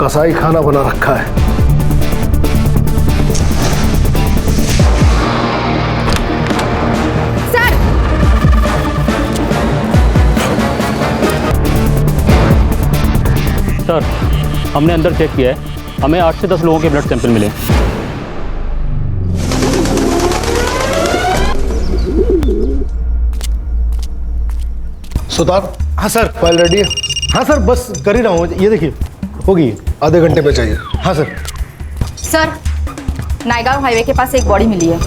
कसाई खाना बना रखा है। सर! सर, हमने अंदर चेक किया है, हमें 8 से 10 लोगों के ब्लड सैंपल मिले। सुतार। हाँ सर, फाइल रेडी है। हाँ सर, बस कर ही रहा हूँ। ये देखिए, होगी, आधे घंटे में चाहिए। हाँ सर। सर, नायगांव हाईवे के पास एक बॉडी मिली है।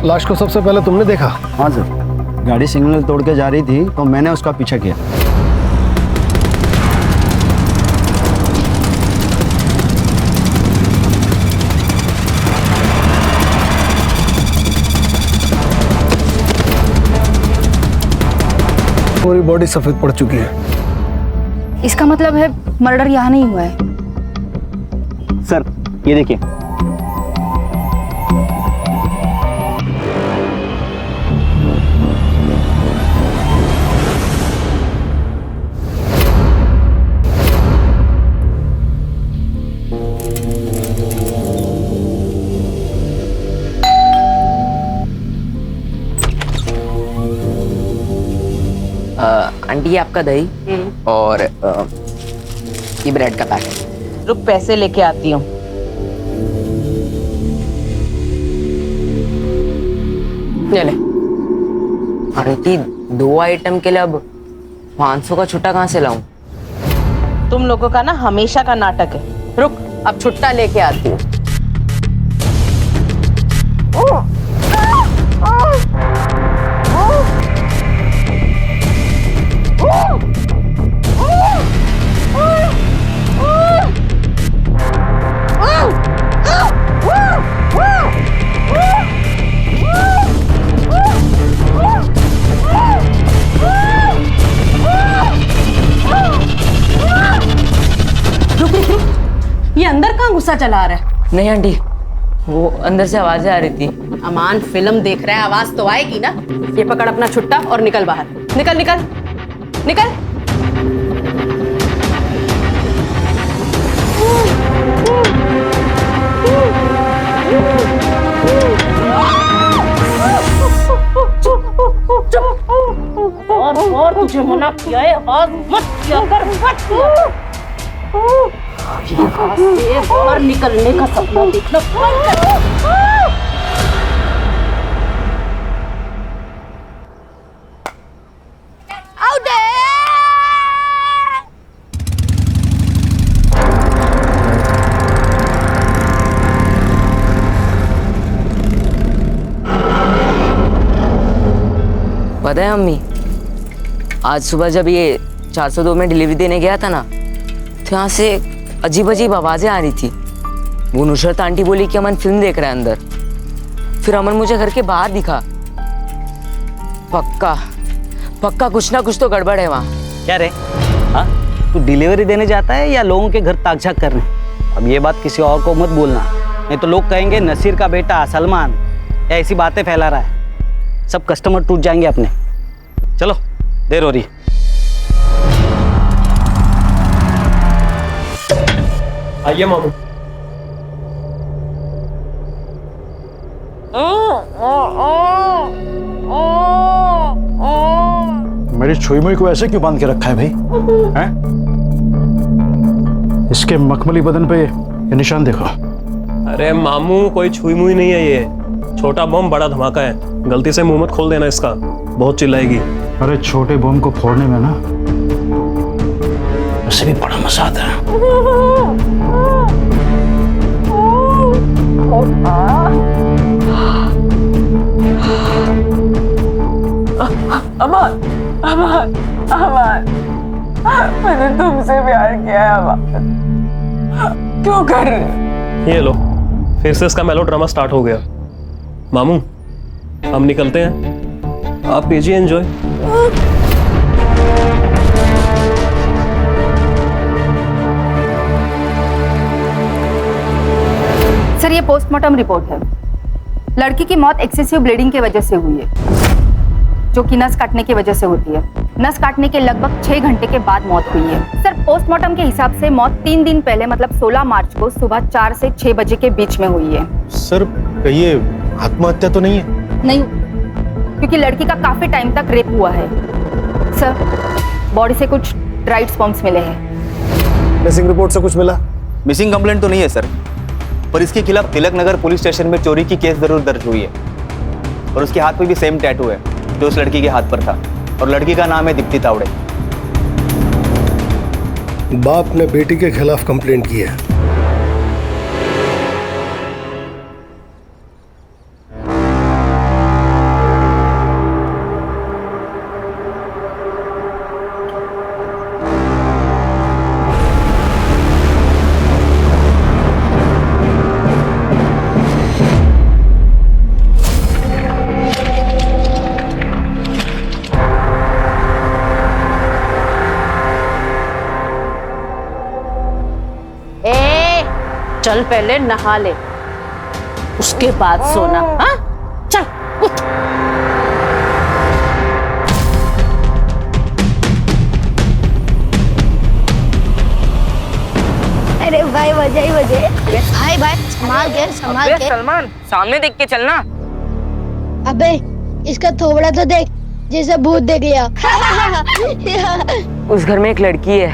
लाश को सबसे पहले तुमने देखा? हाँ सर, गाड़ी सिग्नल तोड़ के जा रही थी तो मैंने उसका पीछा किया। पूरी बॉडी सफेद पड़ चुकी है। इसका मतलब है मर्डर यहाँ नहीं हुआ है। सर, ये देखिए। आंटी ये आपका दही और ये ब्रेड का पैकेट। रुक, पैसे लेके आती हूँ। ले ले। आंटी 2 आइटम के लिए अब 500 का छुट्टा कहाँ से लाऊं? तुम लोगों का ना हमेशा का नाटक है। रुक, अब छुट्टा लेके आती हूँ। ये अंदर कहाँ गुस्सा चला रहा है? नहीं आंटी, वो अंदर से आवाजें आ रही थी। अमान फिल्म देख रहा है, आवाज तो आएगी ना। ये पकड़ अपना छुट्टा और निकल बाहर। निकल निकल निकल। और तुझे मना किया है, और मत किया कर, मत किया। यहाँ से बाहर निकलने का सपना देखना बंद कर। पता है अम्मी, आज सुबह जब ये 402 में डिलीवरी देने गया था ना, तो यहाँ से अजीब अजीब आवाजें आ रही थी। वो नुसरत आंटी बोली कि अमन फिल्म देख रहा है अंदर। फिर अमन मुझे घर के बाहर दिखा। पक्का पक्का कुछ ना कुछ तो गड़बड़ है वहाँ। क्या रे? हाँ, तू डिलीवरी देने जाता है या लोगों के घर ताक झाक करने? अब ये बात किसी और को मत बोलना, नहीं तो लोग कहेंगे नसीर का बेटा सलमान या ऐसी बातें फैला रहा है। सब कस्टमर टूट जाएंगे अपने। चलो, देर हो रही। आइए मामू। मेरी छुई मुई को ऐसे क्यों बांध के रखा है भाई? हैं? इसके मखमली बदन पे ये निशान देखो। अरे मामू, कोई छुई मुई नहीं है, ये छोटा बम बड़ा धमाका है। गलती से मुंह मत खोल देना इसका, बहुत चिल्लाएगी। अरे छोटे बम को फोड़ने में ना उससे भी बड़ा मजा आता है। अमन, अमन, अमन, मैंने तुमसे प्यार किया है अमन। क्यों कर रहे हो? ये लो, फिर से इसका मेलोड्रामा स्टार्ट हो गया। मामू, हम निकलते हैं, आप कीजिए एंजॉय। सर ये पोस्टमार्टम रिपोर्ट है। लड़की की मौत एक्सेसिव ब्लीडिंग की वजह से हुई है, जो कि नस काटने की वजह से होती है। नस काटने के लगभग 6 घंटे के बाद मौत हुई है। सर पोस्टमार्टम के हिसाब से मौत 3 दिन पहले मतलब 16 मार्च को सुबह 4 से 6 बजे के बीच में हुई है। सर कहिए आत्महत्या तो नहीं है? नहीं, क्योंकि लड़की का काफी टाइम तक रेप हुआ है। सर बॉडी से कुछ ड्राइड स्पर्म्स मिले हैं। मिसिंग रिपोर्ट से कुछ मिला? मिसिंग कंप्लेंट तो नहीं है सर, पर इसके खिलाफ तिलक नगर पुलिस स्टेशन में चोरी की केस जरूर दर्ज हुई है। और उसके हाथ पे भी सेम टैटू है जो उस लड़की के हाथ पर था, और लड़की का नाम है दीप्ति तावड़े। बाप ने बेटी के खिलाफ कंप्लेंट की है। चल पहले नहा ले, उसके बाद सोना। हाँ चल उठ। अरे भाई वजह ही वजह। भाई संभाल के। सलमान सामने देख के चलना। अबे इसका थोबड़ा तो देख, जैसे भूत देख लिया। उस घर में एक लड़की है,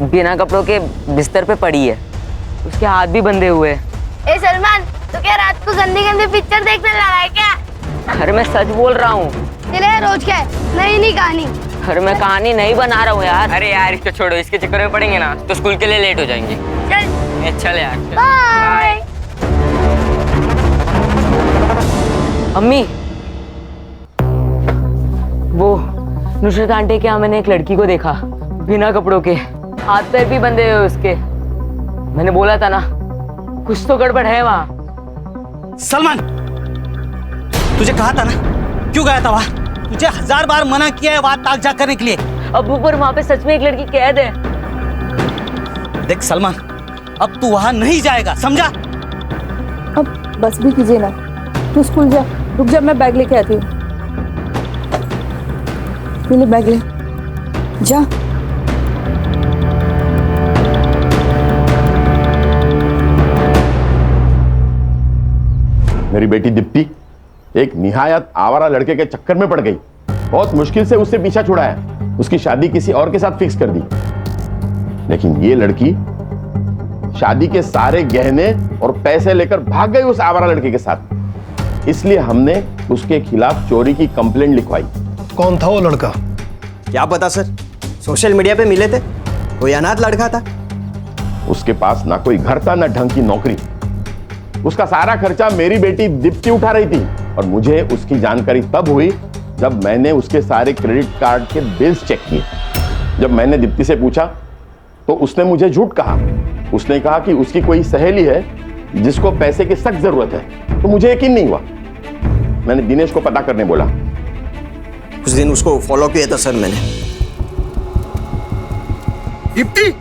बिना कपड़ों के बिस्तर पे पड़ी है, उसके हाथ भी बंधे हुए हैं। ए सलमान, तो क्या रात को गंदी गंदी पिक्चर देखने जा रहा है क्या? अरे मैं सच बोल रहा हूँ। तेरे रोज क्या है? नई कहानी। अरे मैं कहानी नहीं बना रहा हूँ यार। अरे यार इसको छोड़ो, इसके चक्कर में पड़ेंगे ना तो स्कूल के लिए लेट हो जाएंगे। चल चल यार। बाय। अम्मी, वो नुसरत आंटी के यहाँ मैंने एक लड़की को देखा, बिना कपड़ों के, हाथ पैर भी बंधे हुए उसके। मैंने बोला था ना कुछ तो गड़बड़ है वहाँ। सलमान, तुझे कहा था ना, क्यों गया था वहां? तुझे 1000 बार मना किया है वहां ताक झाक करने के लिए। अब ऊपर वहाँ पे सच में एक लड़की कैद है। देख सलमान, अब तू वहां नहीं जाएगा, समझा? अब बस भी कीजिए ना, तू स्कूल जा। रुक जा, मैं बैग लेके आती हूँ। ले बैग ले जा। मेरी बेटी दीप्ति एक निहायत आवारा लड़के के चक्कर में पड़ गई। बहुत मुश्किल से उससे पीछा छुड़ाया, उसकी शादी किसी और के साथ फिक्स कर दी। लेकिन ये लड़की शादी के सारे गहने और पैसे लेकर भाग गई उस आवारा लड़के के साथ। इसलिए हमने उसके खिलाफ चोरी की कंप्लेंट लिखवाई। कौन था वो लड़का? क्या पता सर, सोशल मीडिया पे मिले थे, कोई अनाथ लड़का था। उसके पास ना कोई घर था ना ढंग की नौकरी। उसका सारा खर्चा मेरी बेटी दीप्ति उठा रही थी, और मुझे उसकी जानकारी तब हुई जब मैंने उसके सारे क्रेडिट कार्ड के बिल्स चेक किए। जब मैंने दीप्ति से पूछा तो उसने मुझे झूठ कहा। उसने कहा कि उसकी कोई सहेली है जिसको पैसे की सख्त जरूरत है। तो मुझे यकीन नहीं हुआ। मैंने दिनेश को पता करने बोला। कुछ दिन उसको फॉलो किया था सर मैंने। दीप्ति,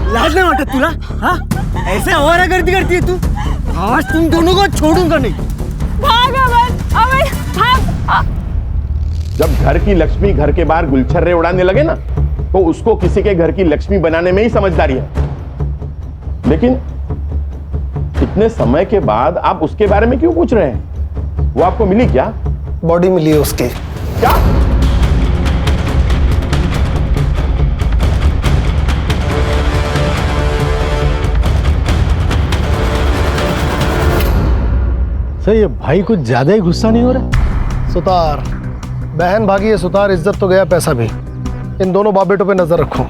लाज नहीं वाटत तुला? हाँ, ऐसे आवारा गर्दी करती है तू? आज तुम दोनों को छोड़ूंगा नहीं। भाग अमन, भाग। जब घर की लक्ष्मी घर के बाहर गुलछर्रे उड़ाने लगे ना, तो उसको किसी के घर की लक्ष्मी बनाने में ही समझदारी है। लेकिन इतने समय के बाद आप उसके बारे में क्यों पूछ रहे हैं? वो आपको मिली क्या? बॉडी मिली है उसके। क्या? सर ये भाई कुछ ज्यादा ही गुस्सा नहीं हो रहा? सुतार, बहन भागी है सुतार, इज्जत तो गया, पैसा भी। इन दोनों बाप बेटों पे नजर रखो।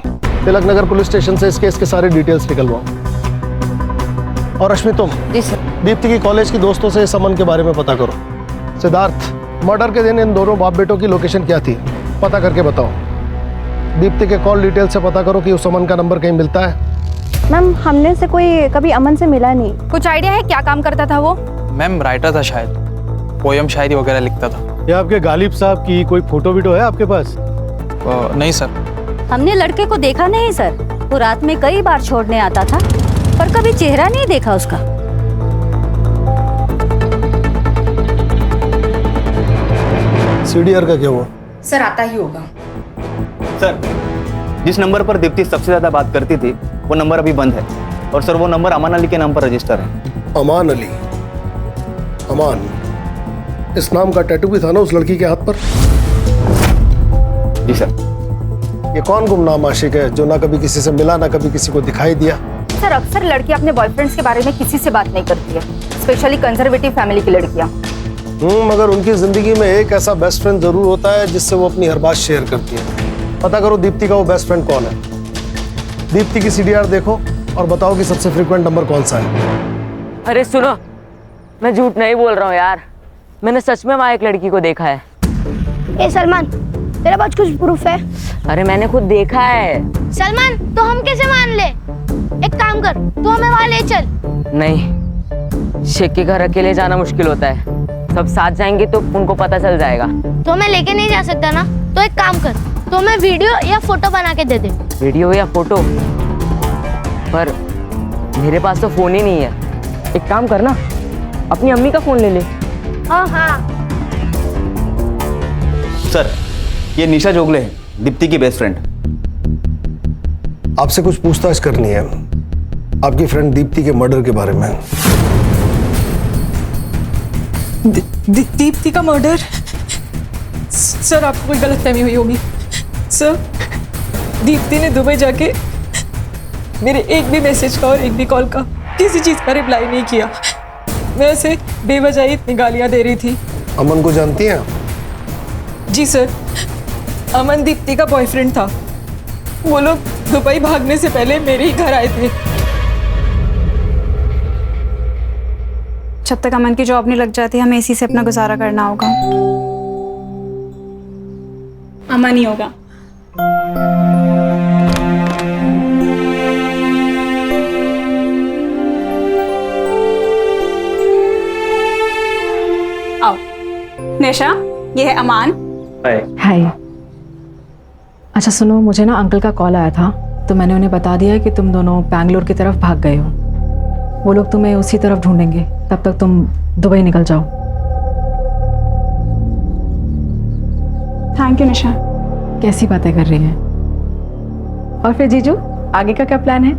तिलक नगर पुलिस स्टेशन से इस केस के सारे डिटेल्स निकलवाओ। और रश्मि तुम जी सर। दीप्ति की कॉलेज की दोस्तों से इस अमन के बारे में पता करो। सिद्धार्थ, मर्डर के दिन इन दोनों बाप बेटों की लोकेशन क्या थी, पता करके बताओ। दीप्ति के कॉल डिटेल से पता करो कि उस अमन का नंबर कहीं मिलता है। मैम हमने से कोई कभी अमन से मिला नहीं। कुछ आइडिया है क्या काम करता था वो? मैम राइटर था, शायद पोयम शायरी वगैरह लिखता था। ये आपके गालिब साहब की कोई फोटो वीटो है आपके पास? नहीं सर। हमने लड़के को देखा नहीं सर। वो रात में कई बार छोड़ने आता था, पर कभी चेहरा नहीं देखा उसका। सीडीआर का क्या हुआ? सर आता ही होगा। सर, जिस नंबर पर दीप्ति सबसे ज्यादा बात करती थी वो नंबर अभी बंद है, और सर वो नंबर अमान अली के नाम पर रजिस्टर है। अमान अली? अमान, इस नाम का टैटू भी था ना उस लड़की के हाथ पर? जी सर। ये कौन गुमनाम आशिक है जो ना कभी किसी से मिला ना कभी किसी को दिखाई दिया? सर अक्सर लड़की अपने बॉयफ्रेंड्स के बारे में किसी से बात नहीं करती है, स्पेशली कंजर्वेटिव फैमिली की लड़कियां। मगर उनकी जिंदगी में एक ऐसा बेस्ट फ्रेंड जरूर होता है जिससे वो अपनी हर बात शेयर करती है। पता करो दीप्ति का वो बेस्ट फ्रेंड कौन है। दीप्ति की सीडीआर देखो और बताओ कि सबसे फ्रीक्वेंट नंबर कौन सा है। अरे सुनो, मैं झूठ नहीं बोल रहा हूँ यार, मैंने सच में वहाँ एक लड़की को देखा है। ए सलमान, तेरे पास कुछ प्रूफ है? अरे मैंने खुद देखा है। सलमान, तो हम कैसे मान ले? एक काम कर, तू हमें वहाँ ले चल। नहीं, शेख के घर अकेले जाना मुश्किल होता है, सब साथ जाएंगे तो उनको पता चल जाएगा। तो हमें लेके नहीं जा सकता ना? तो एक काम कर, तो हमें वीडियो या फोटो बना के दे दे। वीडियो या फोटो? पर मेरे पास तो फोन ही नहीं है। एक काम करना, अपनी अम्मी का फोन ले ले। हाँ हाँ। सर, ये निशा जोगले है, दीप्ति की बेस्ट फ्रेंड। आपसे कुछ पूछताछ करनी है आपकी फ्रेंड दीप्ति के मर्डर के बारे में। दीप्ति का मर्डर? सर आपको कोई गलतफहमी हुई होगी। सर, दीप्ति ने दुबई जाके मेरे एक भी मैसेज का और एक भी कॉल का किसी चीज का रिप्लाई नहीं किया। मैं उसे बेवजह इतनी गालियां दे रही थी। अमन को जानती हैं? जी सर, अमन दीप्ति का बॉयफ्रेंड था। वो लोग दुबई भागने से पहले मेरे ही घर आए थे। जब तक अमन की जॉब नहीं लग जाती हमें इसी से अपना गुजारा करना होगा। अमन ही होगा। आओ निशा, ये है अमान। हाय। अच्छा सुनो, मुझे ना अंकल का कॉल आया था तो मैंने उन्हें बता दिया कि तुम दोनों बैंगलोर की तरफ भाग गए हो। वो लोग तुम्हें उसी तरफ ढूंढेंगे, तब तक तुम दुबई निकल जाओ। थैंक यू निशा। कैसी बातें कर रही हैं? और फिर जीजू, आगे का क्या प्लान है?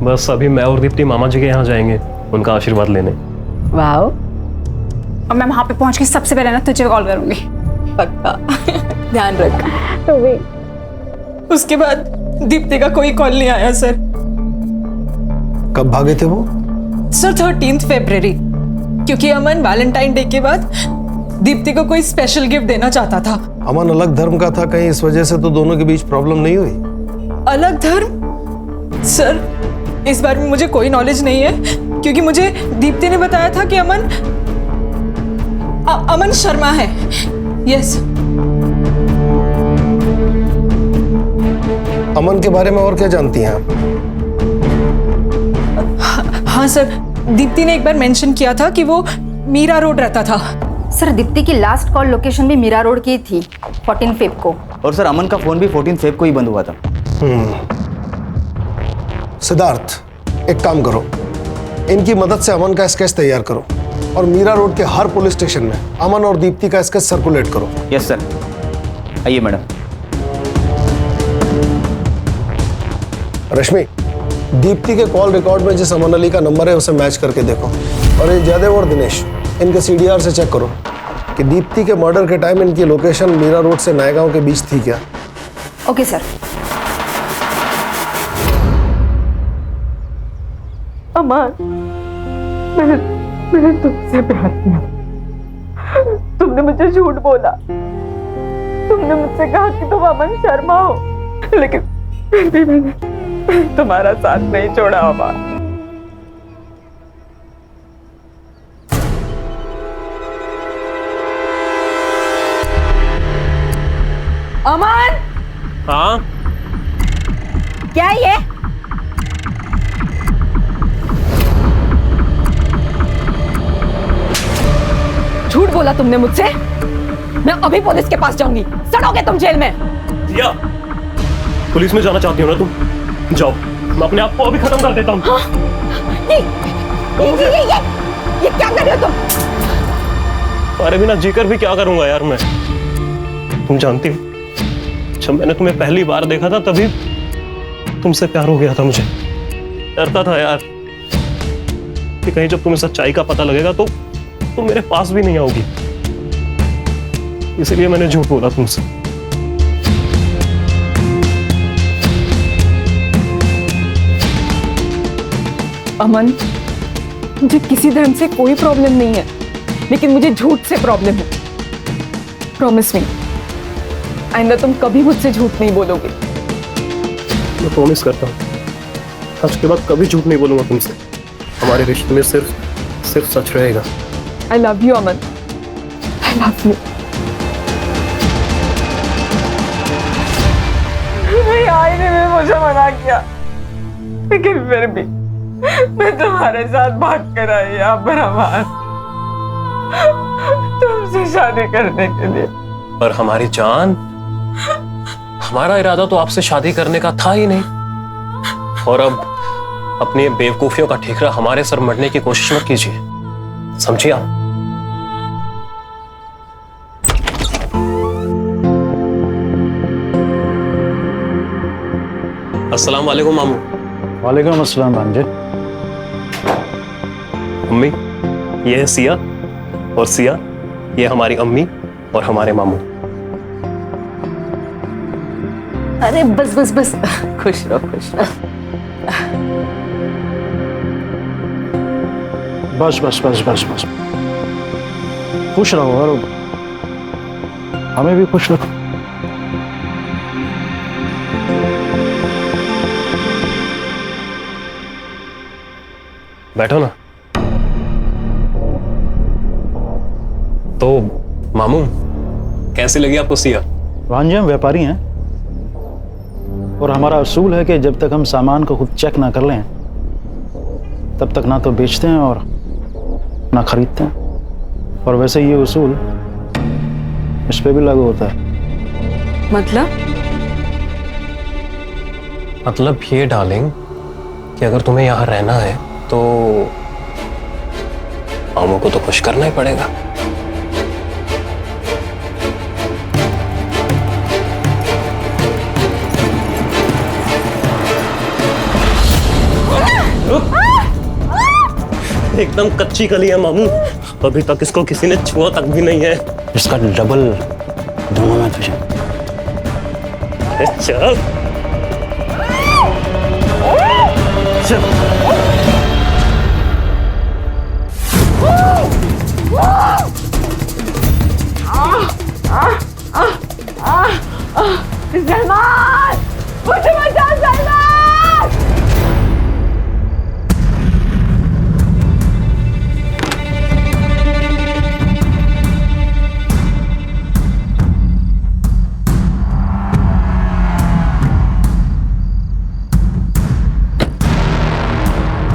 बस अभी मैं और दीप्ति मामा जी के यहाँ जाएंगे उनका आशीर्वाद लेने। वाह। और मैं वहां पे पहुंच के सबसे पहले ना तुझे कॉल करूंगी। पक्का। ध्यान रख। तो वे उसके बाद दीप्ति का कोई कॉल नहीं आया सर। कब भागे थे वो? सर 13 फरवरी, क्योंकि अमन वैलेंटाइन डे के बाद दीप्ति को कोई स्पेशल गिफ्ट देना चाहता था। अमन अलग धर्म का था, कहीं इस वजह से तो दोनों के बीच प्रॉब्लम नहीं हुई? अलग धर्म? सर इस बारे में मुझे कोई नॉलेज नहीं है, क्योंकि मुझे दीप्ति ने बताया था कि अमन शर्मा है। यस। अमन के बारे में और क्या जानती हैं आप? हाँ सर, दीप्ति ने एक बार मेंशन किया था कि वो मीरा रोड रहता था। सर दीप्ति की लास्ट कॉल लोकेशन भी मीरा रोड की थी 14 फेब को। और सर अमन का फोन भी 14 फेब को ही बंद हुआ था। सिद्धार्थ, एक काम करो, इनकी मदद से अमन का स्केच तैयार करो और मीरा रोड के हर पुलिस स्टेशन में अमन और दीप्ति का स्केच सर्कुलेट करो। Yes sir. आइए मैडम। रश्मि, दीप्ति के कॉल रिकॉर्ड में जिस अमन अली का नंबर है उसे मैच करके देखो। और ये जयदेव और दिनेश, इनके सीडीआर से चेक करो कि दीप्ति के मर्डर के टाइम इनकी लोकेशन मीरा रोड से नायगांव के बीच थी क्या। Okay sir. अमन, मैंने तुमसे प्यार किया। तुमने मुझे झूठ बोला। तुमने मुझसे कहा कि तुम अमन शर्मा हो, लेकिन फिर भी मैंने तुम्हारा साथ नहीं छोड़ा। अमन, अमन। हाँ क्या ये? झूठ बोला तुमने मुझसे। मैं अभी पुलिस के पास जाऊंगी, सड़ोगे तुम जेल में। दिया, पुलिस में जाना चाहती हो ना तुम? जाओ, मैं अपने आप को अभी खत्म कर देता हूँ। ये क्या कर रहे हो तुम? अरे बिना जीकर भी क्या करूंगा यार मैं। तुम जानती हो, जब मैंने तुम्हें पहली बार देखा था तभी तुमसे प्यार हो गया था मुझे। डरता था यार कि कहीं जब तुम्हें सच्चाई का पता लगेगा तो तुम मेरे पास भी नहीं आओगी, इसलिए मैंने झूठ बोला तुमसे। अमन, मुझे किसी धर्म से कोई प्रॉब्लम नहीं है, लेकिन मुझे झूठ से प्रॉब्लम है। प्रॉमिस मी, आइंदा तुम कभी मुझसे झूठ नहीं बोलोगे। मैं प्रॉमिस करता हूँ, आज के बाद कभी झूठ नहीं बोलूंगा तुमसे। हमारे रिश्ते में सिर्फ सच रहेगा। I love you Aman, I love you. मेरे आईने में मुझे मना किया, लेकिन फिर भी मैं तुम्हारे साथ भाग कर आई यहाँ पर अमन, तुमसे शादी करने के लिए। पर हमारी जान, हमारा इरादा तो आपसे शादी करने का था ही नहीं। और अब अपनी बेवकूफियों का ठिकरा हमारे सर मरने की कोशिश मत कीजिए, समझिए आप? अस्सलाम वालेकुम मामू। वालेकुम अस्सलाम भांजे। अम्मी, ये है सिया, और सिया ये हमारी अम्मी और हमारे मामू। अरे बस बस बस, खुश रहो खुश रहो। बस बस बस बस बस, खुश रहो और हमें भी खुश रखो। बैठो ना। तो मामू, कैसी लगी आपको सिया? भांजे, हम व्यापारी हैं और हमारा असूल है कि जब तक हम सामान को खुद चेक ना कर लें तब तक ना तो बेचते हैं और ना खरीदते हैं। और वैसे ये उसूल इस पे भी लागू होता है। मतलब ये डार्लिंग कि अगर तुम्हें यहाँ रहना है तो मामू को तो खुश करना ही पड़ेगा। एकदम कच्ची कली है मामू, अभी तक इसको किसी ने छुआ तक भी नहीं है। इसका डबल दूंगा मैं तुझे। चल सलमान, मुझे बचा सलमान।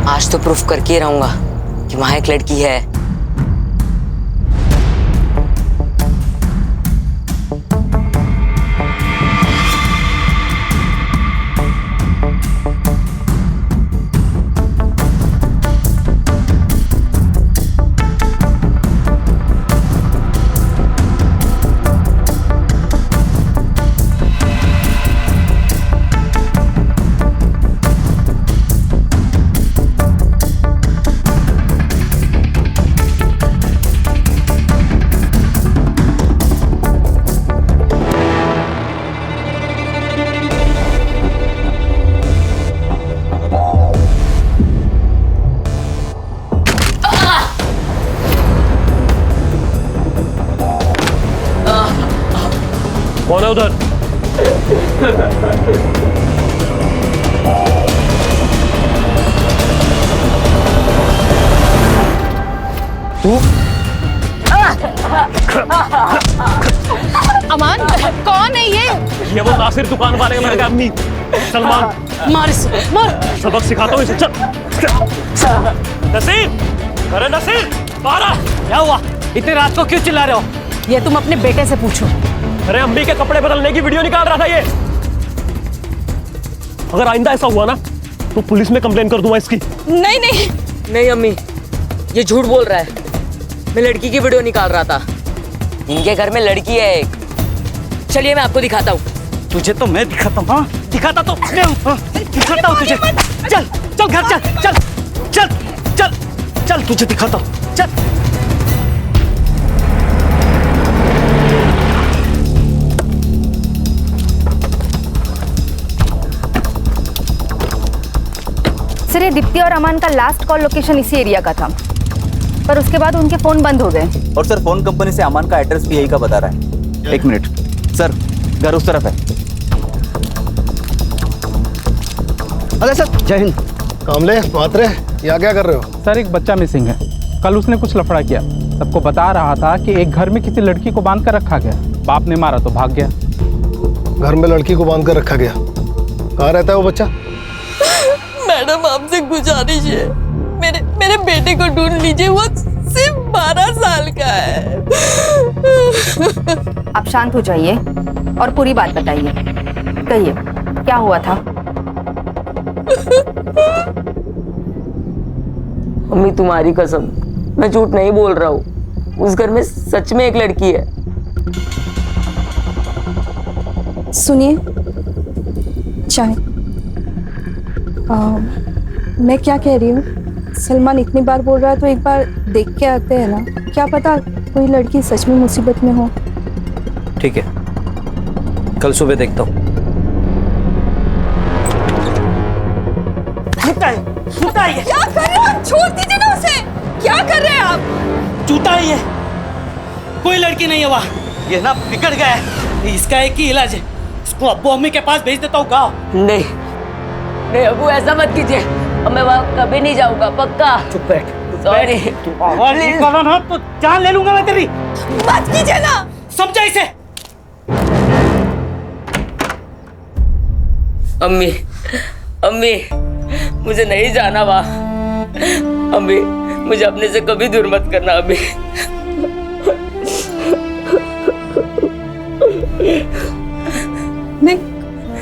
आज तो प्रूफ करके ही रहूंगा कि वहां एक लड़की है। कौन है उधर? तू? अमान, कौन है ये वो नासिर दुकान वाले का मेरे आदमी सलमान। मार इसे, मार। सबक सिखाता हूँ इसे। चल नसीर, अरे नसीर, बाहर आ। क्या हुआ? इतने रात को क्यों चिल्ला रहे हो? ये तुम अपने बेटे से पूछो। अरे अम्मी के कपड़े बदलने की वीडियो निकाल रहा था ये। अगर आइंदा ऐसा हुआ ना तो पुलिस में कंप्लेन कर दूंगा इसकी। नहीं नहीं नहीं अम्मी, ये झूठ बोल रहा है। मैं लड़की की वीडियो निकाल रहा था। इनके घर में लड़की है एक। चलिए मैं आपको दिखाता हूँ। तुझे तो मैं दिखाता हूँ। हाँ दिखाता तो मैं हूँ। हाँ, दिखाता हूँ तुझे। चल चल घर चल चल चल चल चल तुझे दिखाता हूँ। चल सर ये दीप्ति और अमान का लास्ट कॉल लोकेशन इसी एरिया का था, पर उसके बाद उनके फोन बंद हो गए। और सर फोन कंपनी से अमान का एड्रेस भी यही का बता रहा है। एक मिनट सर, घर उस तरफ है। अरे सर जय हिंद। कामले मात्रे यहाँ क्या कर रहे हो? सर एक बच्चा मिसिंग है। कल उसने कुछ लफड़ा किया, सबको बता रहा था कि एक घर में किसी लड़की को बांध कर रखा गया। बाप ने मारा तो भाग गया। घर में लड़की को बांध कर रखा गया? कहाँ रहता है वो बच्चा? मैडम आपसे गुजारिश है, मेरे बेटे को ढूंढ लीजिए, वो सिर्फ 12 साल का है। आप शांत हो जाइए और पूरी बात बताइए। कहिए क्या हुआ था? अम्मी तुम्हारी कसम, मैं झूठ नहीं बोल रहा हूँ। उस घर में सच में एक लड़की है। सुनिए चाय। मैं क्या कह रही हूँ, सलमान इतनी बार बोल रहा है तो एक बार देख के आते हैं ना, क्या पता कोई लड़की सच में मुसीबत में हो। ठीक है, कल सुबह देखता हूँ। क्या कर रहे हो आप? छोड़ दीजिए ना उसे। क्या कर रहे हैं आप? जूता ही है, कोई लड़की नहीं है वहाँ। ये ना बिगड़ गया है, इसका एक ही इलाज है, इसको अब्बू अम्मी के पास भेज देता हूँ गाँव। नहीं नहीं अबू, ऐसा मत कीजिए। अब मैं वहाँ कभी नहीं जाऊंगा, पक्का। चुप बैठ। सॉरी। आवाज निकाला ना तो जान ले लूंगा मैं तेरी। मत कीजिए ना। समझा इसे? अम्मी अम्मी, मुझे नहीं जाना वहाँ। अम्मी मुझे अपने से कभी दूर मत करना अम्मी। नहीं,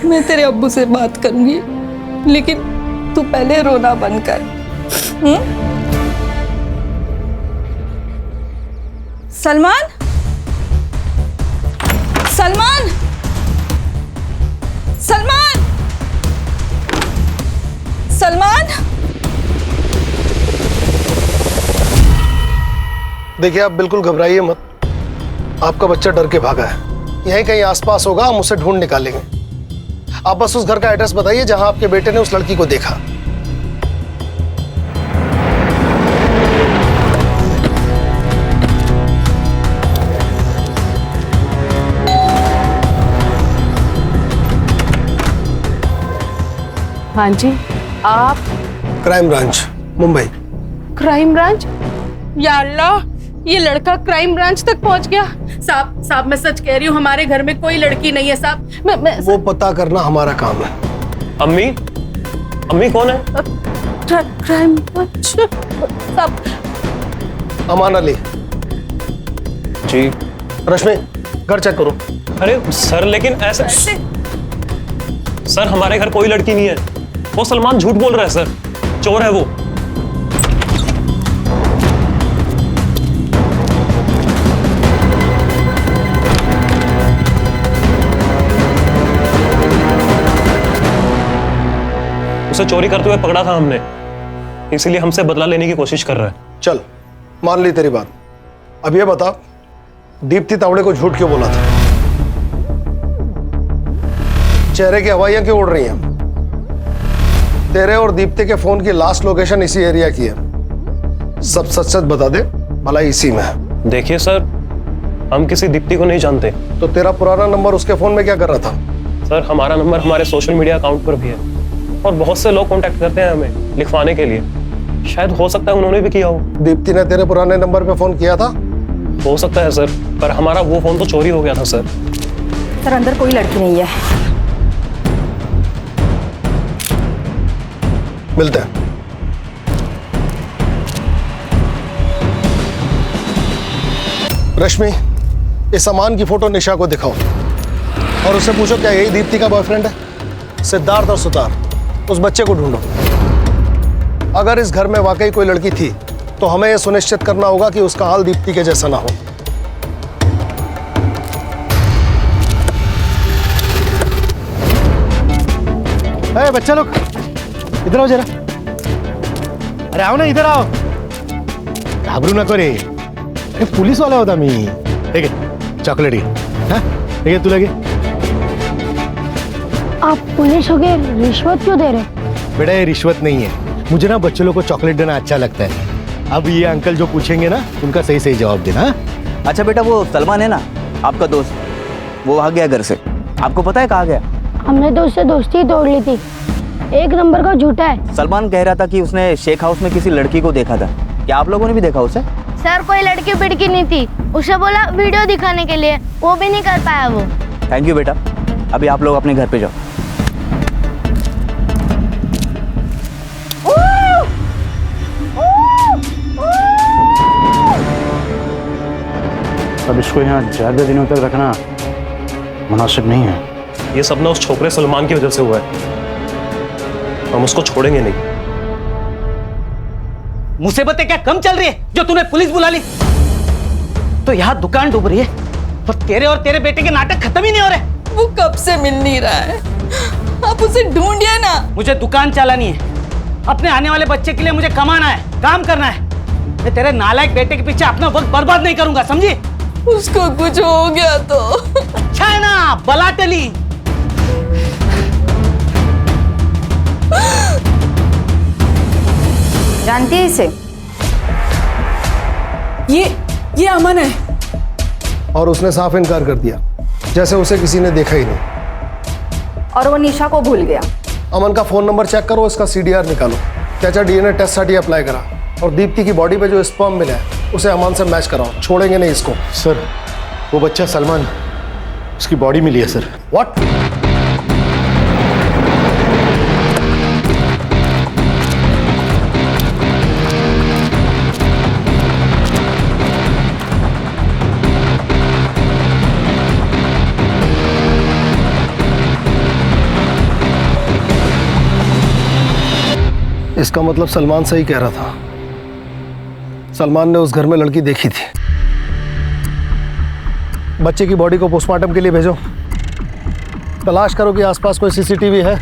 मैं तेरे अब्बू से बात करूंगी, लेकिन तू पहले रोना बंद कर। सलमान, सलमान, सलमान, सलमान। देखिए आप बिल्कुल घबराइए मत, आपका बच्चा डर के भागा है। यहीं कहीं आसपास होगा, हम उसे ढूंढ निकालेंगे। आप बस उस घर का एड्रेस बताइए जहां आपके बेटे ने उस लड़की को देखा। हाँ जी, आप? Crime branch Mumbai. Crime branch? या अल्लाह, ये लड़का क्राइम ब्रांच तक पहुंच गया। साहब मैं सच कह रही हूँ, हमारे घर में कोई लड़की नहीं है साहब। मैं वो पता करना हमारा काम है। अम्मी, अम्मी कौन है? क्राइम ब्रांच साहब। अमान अली जी। रश्मि घर चेक करो। अरे सर, लेकिन ऐसे सर, हमारे घर कोई लड़की नहीं है। वो सलमान झूठ बोल रहा है सर, चोर है वो। उसे चोरी करते हुए पकड़ा था हमने, इसीलिए हमसे बदला लेने की कोशिश कर रहा है। चल मान ली तेरी बात। अब ये बता, दीप्ति तावड़े को झूठ क्यों बोला था? चेहरे की हवाइयां क्यों उड़ रही हैं? तेरे और दीप्ति के फोन की लास्ट लोकेशन इसी एरिया की है। सब सच सच बता दे, भला इसी में है। देखिए सर, हम किसी दीप्ति को नहीं जानते। तो तेरा पुराना नंबर उसके फोन में क्या कर रहा था? सर, हमारा नंबर हमारे सोशल मीडिया अकाउंट पर भी है और बहुत से लोग कांटेक्ट करते हैं हमें लिखवाने के लिए। शायद हो सकता है उन्होंने भी किया हो। दीप्ति ने तेरे पुराने नंबर पे फोन किया था? हो सकता है सर, पर हमारा वो फोन तो चोरी हो गया था सर। सर अंदर कोई लड़की नहीं है। मिलते हैं। रश्मि, इस अमान की फोटो निशा को दिखाओ और उससे पूछो क्या यही दीप्ति का बॉयफ्रेंड है। सिद्धार्थ और सुतार, उस बच्चे को ढूंढो। अगर इस घर में वाकई कोई लड़की थी तो हमें यह सुनिश्चित करना होगा कि उसका हाल दीप्ति के जैसा ना हो। अरे बच्चा लोग इधर आओ जरा। अरे आओ ना, इधर आओ, घाबरू नको रे। अरे पुलिस वाला होता मी। ठीक है, चॉकलेट ठीक है, तू लगे। आप पुलिस हो गए, रिश्वत क्यों दे रहे? बेटा ये रिश्वत नहीं है, मुझे ना बच्चों लोग को चॉकलेट देना अच्छा लगता है। अब ये अंकल जो पूछेंगे ना उनका सही सही जवाब देना। अच्छा बेटा, वो सलमान है ना आपका दोस्त, वो भाग गया घर से, आपको पता है कहाँ गया? हमने तो उससे दोस्ती तोड़ ली थी, एक नंबर का झूठा है। सलमान कह रहा था कि उसने शेख हाउस में किसी लड़की को देखा था, क्या आप लोगों ने भी देखा उसे? सर कोई लड़की बिड़की नहीं थी, उसे बोला वीडियो दिखाने के लिए, वो भी नहीं कर पाया वो। थैंक यू बेटा, अभी आप लोग अपने घर पे जाओ। अब इसको यहाँ ज्यादा दिनों तक रखना मुनासिब नहीं है। ये सब ना उस छोकरे सलमान की वजह से हुआ है, हम उसको छोड़ेंगे नहीं। मुसीबतें क्या कम चल रही है जो तूने पुलिस बुला ली? तो यहाँ दुकान डूब रही है और तेरे और तेरे बेटे के नाटक खत्म ही नहीं हो रहे। वो कब से मिल नहीं रहा है, आप उसे ढूंढिए ना। मुझे दुकान चलानी है, अपने आने वाले बच्चे के लिए मुझे कमाना है, काम करना है। मैं तेरे नालायक बेटे के पीछे अपना वक्त बर्बाद नहीं करूंगा, समझी? उसको कुछ हो गया तो अच्छा है ना, बला टली। जानती है इसे? ये अमन है। और उसने साफ इनकार कर दिया, जैसे उसे किसी ने देखा ही नहीं। और वो निशा को भूल गया। अमन का फोन नंबर चेक करो, इसका CDR निकालो, चाचा DNA टेस्ट साठी अप्लाई करा, और दीप्ति की बॉडी पे जो स्पर्म मिला है उसे अमन से मैच कराओ, छोड़ेंगे नहीं इसको। सर वो बच्चा सलमान, उसकी बॉडी मिली है सर। व्हाट? इसका मतलब सलमान सही कह रहा था, सलमान ने उस घर में लड़की देखी थी। बच्चे की बॉडी को पोस्टमार्टम के लिए भेजो, तलाश करो कि आसपास कोई CCTV है,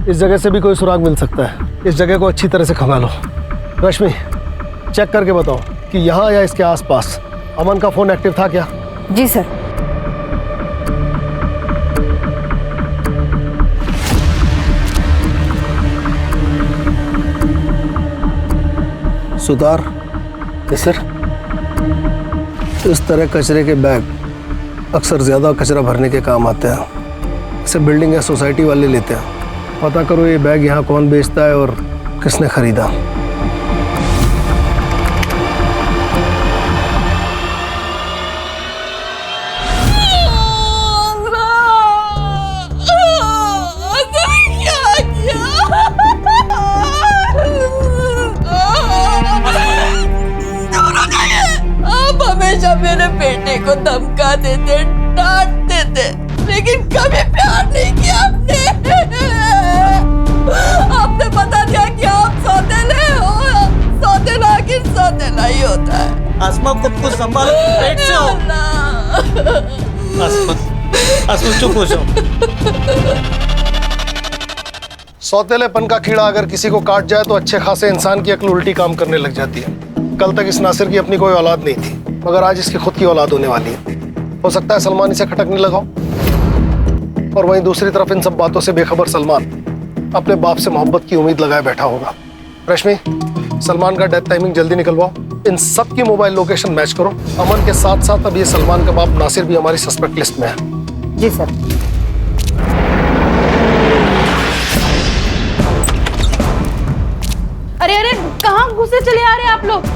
इस जगह से भी कोई सुराग मिल सकता है। इस जगह को अच्छी तरह से खंगालो। रश्मि चेक करके बताओ कि यहाँ या इसके आसपास अमन का फोन एक्टिव था क्या? जी सर। सुतार, सर इस तरह कचरे के बैग अक्सर ज़्यादा कचरा भरने के काम आते हैं। इसे बिल्डिंग या सोसाइटी वाले लेते हैं। पता करो ये बैग यहाँ कौन बेचता है और किसने खरीदा। हमेशा मेरे बेटे को धमका देते, डांटते थे, लेकिन कभी प्यार नहीं किया आपने बता दिया कि आप सौतेले हो। सौतेला आखिर सौतेला ही होता है। आसमा खुद को संभालो, पेट से हो। आसमा चुप हो जाओ। सौतेलेपन का कीड़ा अगर किसी को काट जाए तो अच्छे खासे इंसान की अक्ल उल्टी काम करने लग जाती है। कल तक इस नासिर की अपनी कोई औलाद नहीं थी, मगर आज इसकी खुद की औलाद होने वाली है। हो सकता है सलमान इसे खटकने लगाओ, और वहीं दूसरी तरफ इन सब बातों से बेखबर सलमान अपने बाप से मोहब्बत की उम्मीद लगाए बैठा होगा। रश्मि सलमान का डेथ टाइमिंग जल्दी निकलवाओ, इन सब की मोबाइल लोकेशन मैच करो। अमन के साथ साथ अब ये सलमान का बाप नासिर भी हमारी सस्पेक्ट लिस्ट में है। जी सर। अरे अरे कहाँ घुसे चले आ रहे हैं आप लोग?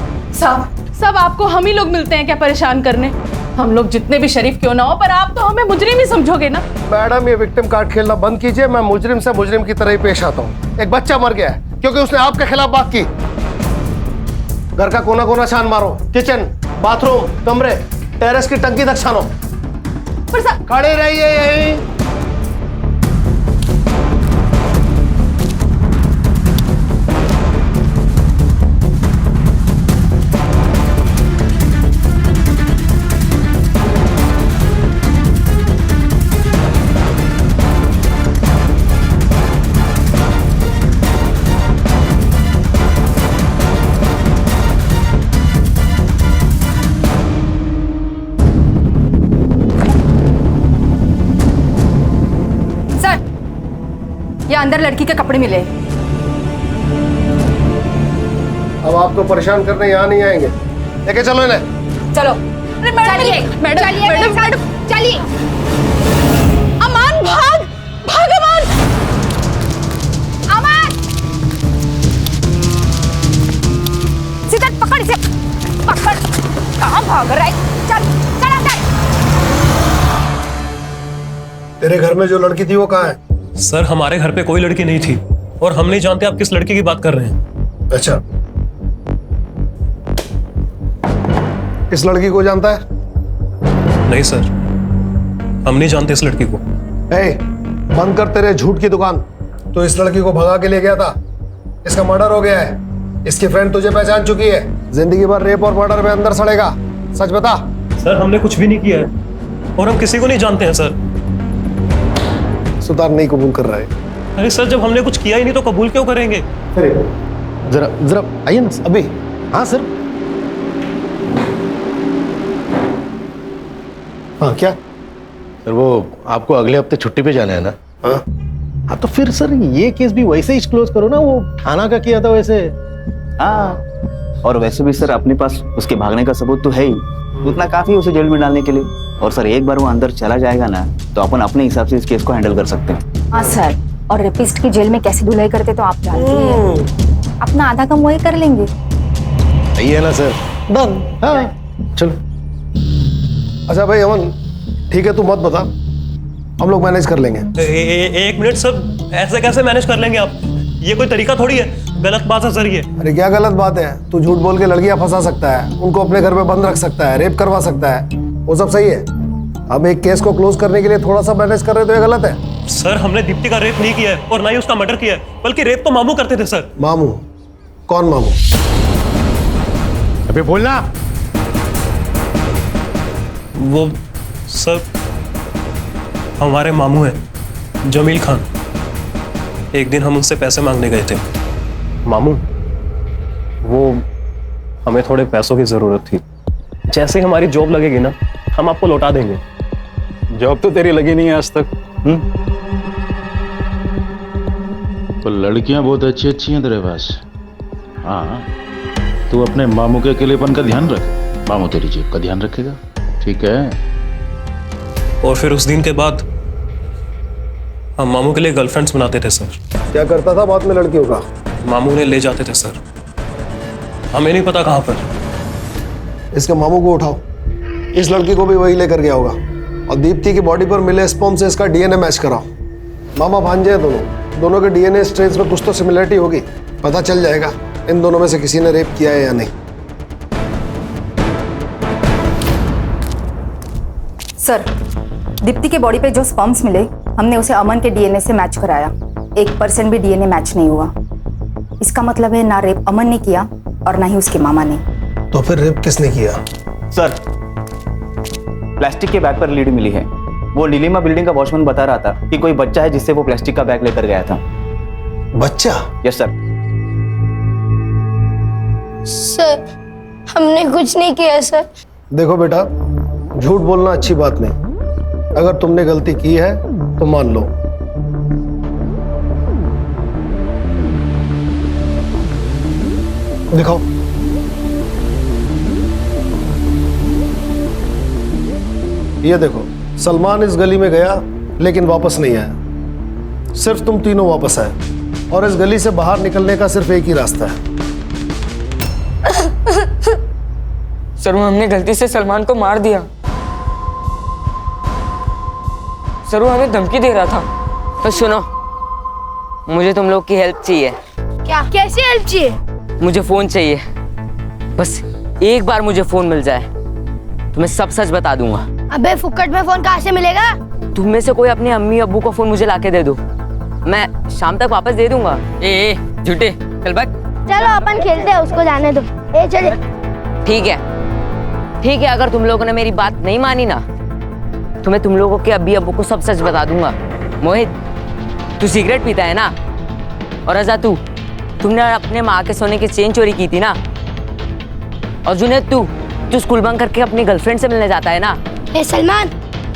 सब आपको हम ही लोग मिलते हैं क्या परेशान करने? हम लोग जितने भी शरीफ क्यों ना हो, पर आप तो हमें मुजरिम ही समझोगे ना। मैडम ये विक्टिम कार्ड खेलना बंद कीजिए। मैं मुजरिम से मुजरिम की तरह ही पेश आता हूँ। एक बच्चा मर गया है क्योंकि उसने आपके खिलाफ बात की। घर का कोना कोना छान मारो, किचन, बाथरूम, कमरे, टेरेस की टंकी तक छानो। पर खड़े रहिए यहीं। या अंदर लड़की के कपड़े मिले। अब आपको परेशान करने यहाँ नहीं आएंगे, लेके चलो इन्हें। चलो चलिए मैडम चलिए। अमान भाग भाग अमान। अमान सीधा पकड़ इसे, पकड़। कहाँ भाग रहा है? चल चल अंदर। तेरे घर में जो लड़की थी वो कहाँ है? सर हमारे घर पे कोई लड़की नहीं थी और हम नहीं जानते आप किस लड़की की बात कर रहे हैं। अच्छा, इस लड़की को जानता है? नहीं सर, हम नहीं जानते इस लड़की को। बंद कर तेरे झूठ की दुकान। तो इस लड़की को भगा के ले गया था, इसका मर्डर हो गया है, इसकी फ्रेंड तुझे पहचान चुकी है, जिंदगी भर रेप और मर्डर में अंदर सड़ेगा। सच बता। सर हमने कुछ भी नहीं किया है और हम किसी को नहीं जानते हैं सर। सुतार नहीं कबूल कर रहा है। अरे सर जब हमने कुछ किया ही नहीं तो कबूल क्यों करेंगे? जरा जरा आइए ना अभी। हाँ सर। हाँ क्या सर, वो आपको अगले हफ्ते छुट्टी पे जाना है ना? हाँ तो फिर सर ये केस भी वैसे ही क्लोज करो ना, वो थाना का किया था वैसे। हाँ, और वैसे भी सर अपने पास उसके भागने का सबूत तो है ही, उतना काफी है उसे जेल में डालने के लिए। और सर एक बार वो अंदर चला जाएगा ना तो अपन अपने हिसाब से इस केस को हैंडल कर सकते हैं। हाँ सर, और रेपिस्ट की जेल में कैसे धुलाई करते तो आप जानते हैं। अपना आधा काम वही कर लेंगे। सही है ना सर? डन। हाँ चलो। अच्छा भाई अमन, ठीक है तू मत बता, हम लोग मैनेज कर लेंगे। एक मिनट सर, ऐसे कैसे मैनेज कर लेंगे आप? ये कोई तरीका थोड़ी है, गलत बात है सर ये। अरे क्या गलत बात है? तू झूठ बोल के लड़कियां फंसा सकता है, उनको अपने घर में बंद रख सकता है, रेप करवा सकता है, वो सब सही है। अब एक केस को क्लोज करने के लिए थोड़ा सा मैनेज कर रहे तो ये गलत है? सर हमने दीप्ति का रेप नहीं किया है और ना ही उसका मर्डर किया है, बल्कि रेप तो मामू करते थे सर। मामू? कौन मामू? अबे बोलना। वो सर हमारे मामू हैं जमील खान। एक दिन हम उनसे पैसे मांगने गए थे। मामू वो हमें थोड़े पैसों की जरूरत थी, जैसे ही हमारी जॉब लगेगी ना हम आपको लौटा देंगे। जॉब तो तेरी लगी नहीं है आज तक। तो लड़कियां बहुत अच्छी अच्छी हैं तेरे पास। हाँ, तू अपने मामू के अकेलेपन का ध्यान रख, मामू तेरी जेब का ध्यान रखेगा, ठीक है? और फिर उस दिन के बाद हम मामू के लिए गर्लफ्रेंड्स बनाते थे सर। क्या करता था बाद में लड़कियों का? मामू ने ले जाते थे सर, हमें नहीं पता कहाँ पर। इसके मामू को उठाओ, इस लड़की को भी वही लेकर गया होगा, और दीप्ति की बॉडी पर मिले स्पर्म से इसका डीएनए मैच कराओ। मामा भांजे हैं दोनों के डीएनए स्ट्रेन्स में कुछ तो सिमिलरिटी होगी, पता चल जाएगा इन दोनों में से किसी ने रेप किया है या नहीं। सर, दीप्ति के बॉडी पे जो स्पर्म्स मिले हमने उसे अमन के डीएनए से मैच कराया, 1% भी डीएनए मैच नहीं हुआ। इसका मतलब है ना रेप अमन ने किया और ना ही उसके मामा ने। तो फिर रेप किसने किया? सर प्लास्टिक के बैग पर लीड मिली है। वो नीलिमा बिल्डिंग का वॉचमैन बता रहा था कि कोई बच्चा है जिससे वो प्लास्टिक का बैग लेकर गया था। बच्चा? Yes sir. सर हमने कुछ नहीं किया सर। देखो बेटा, झूठ बोलना अच्छी बात नहीं। अगर तुमने गलती की है तो मान लो। दिखाओ। ये देखो, सलमान इस गली में गया लेकिन वापस नहीं आया। सिर्फ तुम तीनों वापस आए और इस गली से बाहर निकलने का सिर्फ एक ही रास्ता है। सर वो हमने गलती से सलमान को मार दिया। सर वो हमें धमकी दे रहा था। तो सुनो, मुझे तुम लोग की हेल्प चाहिए। क्या? कैसे हेल्प चाहिए? मुझे फोन चाहिए, बस एक बार मुझे फोन मिल जाए तो मैं सब सच बता दूंगा। अबे फुक्कट में फोन कहाँ से मिलेगा? तुम में से कोई अपने अम्मी अब्बू का फोन मुझे लाके दे दो, मैं शाम तक वापस दे दूंगा। ए झूठे, चल भाग। चलो अपन खेलते हैं, उसको जाने दो। ए चले। ठीक है ठीक है, अगर तुम लोगों ने मेरी बात नहीं मानी ना तो मैं तुम लोगों के अब्बी अब्बू को सब सच बता दूंगा। मोहित, तू सिगरेट पीता है ना? और रजा, तुमने अपने माँ के सोने की चेन चोरी की थी ना? और जुनैद, तू स्कूल बंक करके अपनी गर्लफ्रेंड से मिलने जाता है ना? ए सलमान,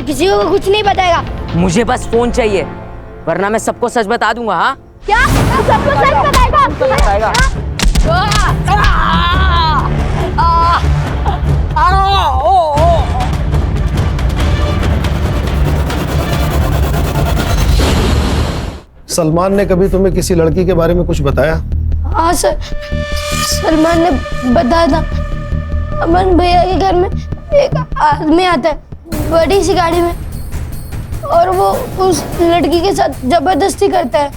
किसी को कुछ नहीं बताएगा। मुझे बस फोन चाहिए, वरना मैं सबको सच बता दूंगा। हाँ क्या तू सबको सच बताएगा? सलमान ने कभी तुम्हें किसी लड़की के बारे में कुछ बताया? हाँ सर, सलमान ने बताया था। अमन भैया के घर में एक आदमी आता है बड़ी सी गाड़ी में, और वो उस लड़की के साथ जबरदस्ती करता है।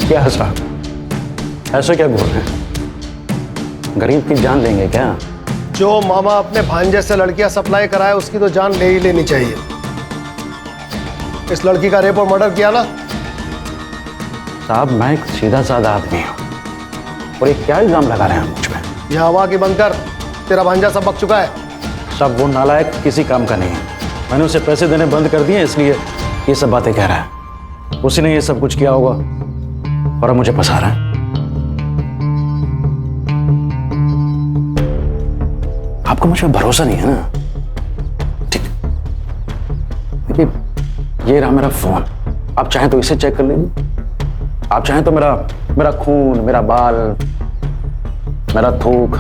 क्या है साहब, ऐसा क्या बोल रहे हैं? गरीब की जान लेंगे क्या? जो मामा अपने भांजे से लड़कियां सप्लाई कराए उसकी तो जान ले ही लेनी चाहिए। इस लड़की का रेप और मर्डर किया ना? साहब मैं एक सीधा साधा आदमी हूँ, और ये क्या इल्जाम लगा रहे हैं मुझ पे? यह हवा की बंद कर, तेरा भांजा सब बक चुका है। साहब वो नालायक किसी काम का नहीं है, मैंने उसे पैसे देने बंद कर दिए इसलिए ये सब बातें कह रहा है। उसी ने ये सब कुछ किया होगा और अब मुझे फंसा रहा है। आपको मुझ पर भरोसा नहीं है ना? ठीक, देखिए ये रहा मेरा फोन, आप चाहें तो इसे चेक कर लीजिए, आप चाहें तो मेरा खून, मेरा बाल, मेरा थूक,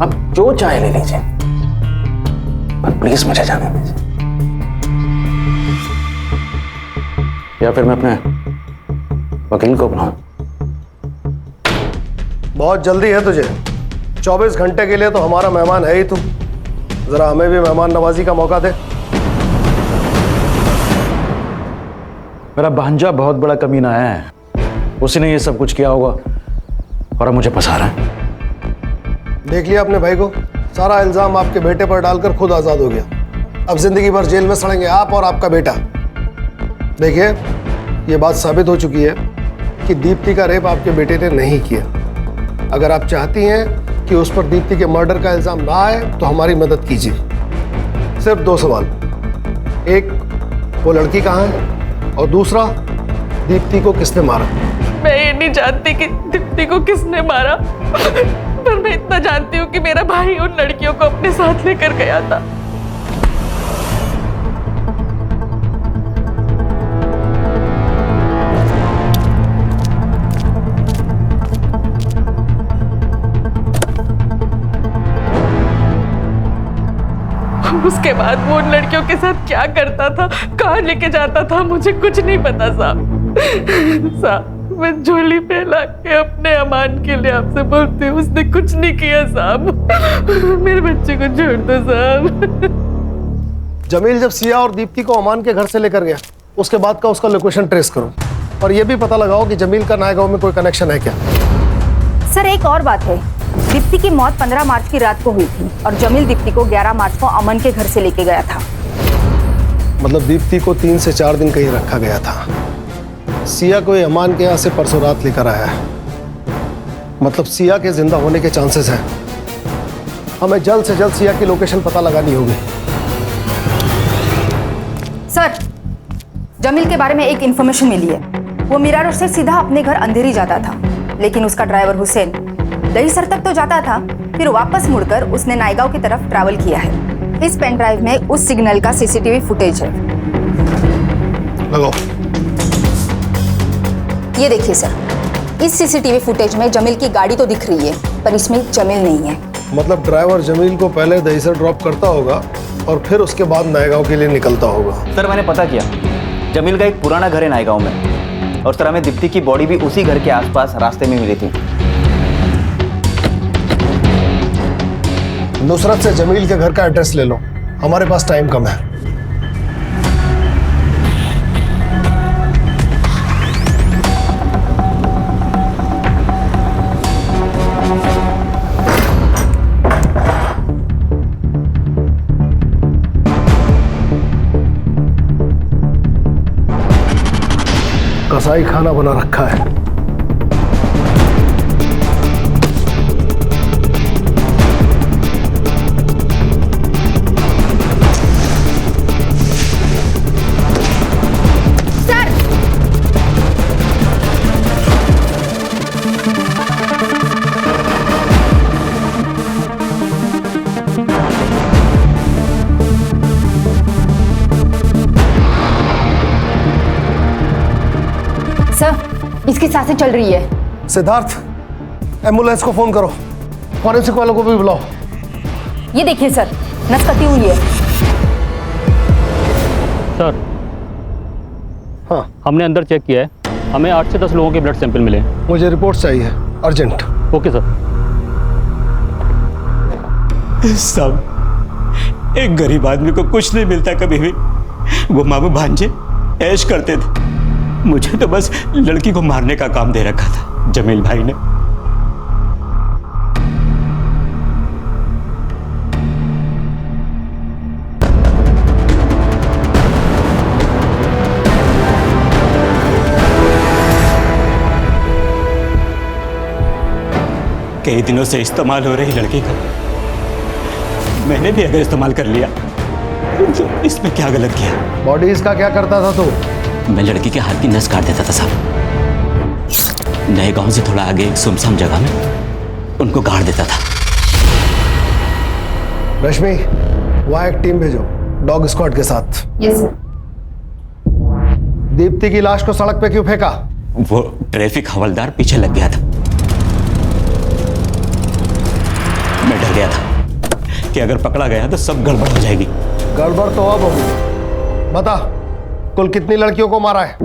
आप जो चाहे ले लीजिए, पर प्लीज मुझे जाने दीजिए, या फिर मैं अपने वकील को बुलाऊं। बहुत जल्दी है तुझे, 24 घंटे के लिए तो हमारा मेहमान है ही तू, जरा हमें भी मेहमान नवाजी का मौका दे। मेरा भांजा बहुत बड़ा कमीना है, उसी ने ये सब कुछ किया होगा और अब मुझे फंसा रहा है। देख लिया अपने भाई को, सारा इल्जाम आपके बेटे पर डालकर खुद आजाद हो गया। अब जिंदगी भर जेल में सड़ेंगे आप और आपका बेटा। देखिए ये बात साबित हो चुकी है कि दीप्ति का रेप आपके बेटे ने नहीं किया। अगर आप चाहती हैं कि उस पर दीप्ति के मर्डर का इल्जाम ना आए तो हमारी मदद कीजिए। सिर्फ 2 सवाल, एक वो लड़की कहाँ है, और दूसरा दीप्ति को किसने मारा? मैं ये नहीं जानती कि दीप्ति को किसने मारा, पर मैं इतना जानती हूँ कि मेरा भाई उन लड़कियों को अपने साथ लेकर गया था। उसके बाद वो उन लड़कियों के साथ क्या करता था, कहाँ लेके जाता था, मुझे कुछ नहीं पता साहब। साहब मैं झोली फैला के अपने अमान के लिए आपसे बोलती हूँ, उसने कुछ नहीं किया साहब, मेरे बच्चे को छोड़ दो साहब। जमील जब सिया और दीप्ति को अमान के घर से लेकर गया, उसके बाद का उसका लोकेशन ट्रेस करो और ये भी पता लगाओ कि जमील का नायगांव में कोई कनेक्शन है क्या। सर एक और बात है, दीप्ति की मौत 15 मार्च की रात को हुई थी और जमील दीप्ति को 11 मार्च को अमन के घर से लेके गया था। मतलब दीप्ति को 3 से 4 दिन कहीं रखा गया था। सिया को ये अमान के यहाँ से परसों रात लेकर आया है, मतलब सिया के जिंदा होने के चांसेस हैं। हमें जल्द से जल्द सिया की लोकेशन पता लगानी होगी। सर जमील के बारे में एक इंफॉर्मेशन मिली है, वो मीरा रोड से सीधा अपने घर अंधेरी जाता था, लेकिन उसका ड्राइवर हुसैन दहीसर तक तो जाता था, फिर वापस मुड़कर उसने नायगांव की तरफ ट्रैवल किया है। इस पेन ड्राइव में उस सिग्नल का सीसीटीवी फुटेज है। लगाओ। ये देखिए सर, इस सीसीटीवी फुटेज में जमील की गाड़ी तो दिख रही है, पर इसमें जमील नहीं है। मतलब ड्राइवर जमील को पहले दहीसर ड्रॉप करता होगा और फिर उसके बाद नायगांव के लिए निकलता होगा। सर मैंने पता किया, जमील का एक पुराना घर है नायगांव में, और सर हमें दीप्ति की बॉडी भी उसी घर के आसपास रास्ते में मिली थी। नुसरत से जमील के घर का एड्रेस ले लो, हमारे पास टाइम कम है। कसाई खाना बना रखा है। सर, इसकी सांसें चल रही है। सिद्धार्थ, एम्बुलेंस को फोन करो, फॉरेंसिक वालों को भी बुलाओ। ये देखिए सर, नस कटी हुई है। सर, हाँ, हमने अंदर चेक किया है, हमें 8 से 10 लोगों के ब्लड सैंपल मिले। मुझे रिपोर्ट चाहिए, अर्जेंट। Okay sir. साहब, एक गरीब आदमी को कुछ नहीं मिलता कभी भी। वो मामू भांजे ऐश करते थे, मुझे तो बस लड़की को मारने का काम दे रखा था जमील भाई ने। कई दिनों से इस्तेमाल हो रही लड़की का मैंने भी अगर इस्तेमाल कर लिया तो इसमें क्या गलत किया? बॉडीज का क्या करता था तू? मैं लड़की के हाथ की नस काट देता था साहब। नए गांव से थोड़ा आगे एक सुनसान जगह में उनको गाड़ देता था। रश्मि, वहां एक टीम भेजो डॉग स्क्वाड के साथ। Yes sir. दीप्ति की लाश को सड़क पे क्यों फेंका? वो ट्रैफिक हवलदार पीछे लग गया था। मैं डर गया था कि अगर पकड़ा गया तो सब गड़बड़ हो जाएगी। गड़बड़ तो अब होगी। बता, कुल कितनी लड़कियों को मारा है?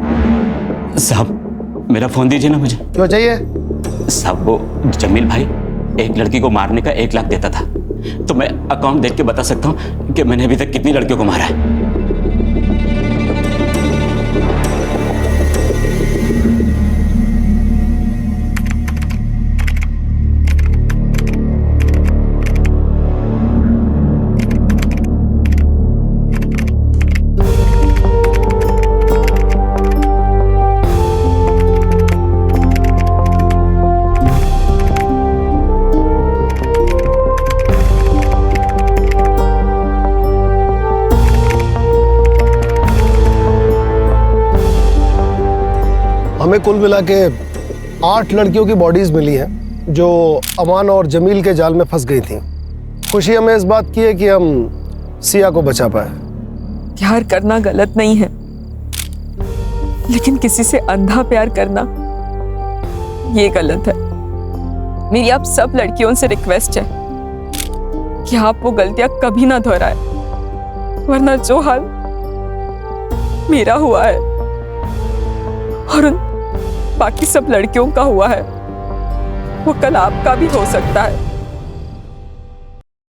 साहब, मेरा फोन दीजिए ना मुझे। क्यों चाहिए? साहब, वो जमील भाई एक लड़की को मारने का 1 लाख देता था, तो मैं अकाउंट देख के बता सकता हूँ कि मैंने अभी तक कितनी लड़कियों को मारा है। हमें कुल मिला के 8 लड़कियों की बॉडीज मिली हैं जो अमान और जमील के जाल में फंस गई थी। खुशी हमें इस बात की है कि हम सिया को बचा पाए। प्यार करना गलत नहीं है, लेकिन किसी से अंधा प्यार करना ये गलत है। मेरी आप सब लड़कियों से रिक्वेस्ट है कि आप वो गलतियां कभी ना दोहराए, वरना जो हाल मेरा हुआ है और उन बाकी सब लड़कियों का हुआ है वो कल आपका भी हो सकता है।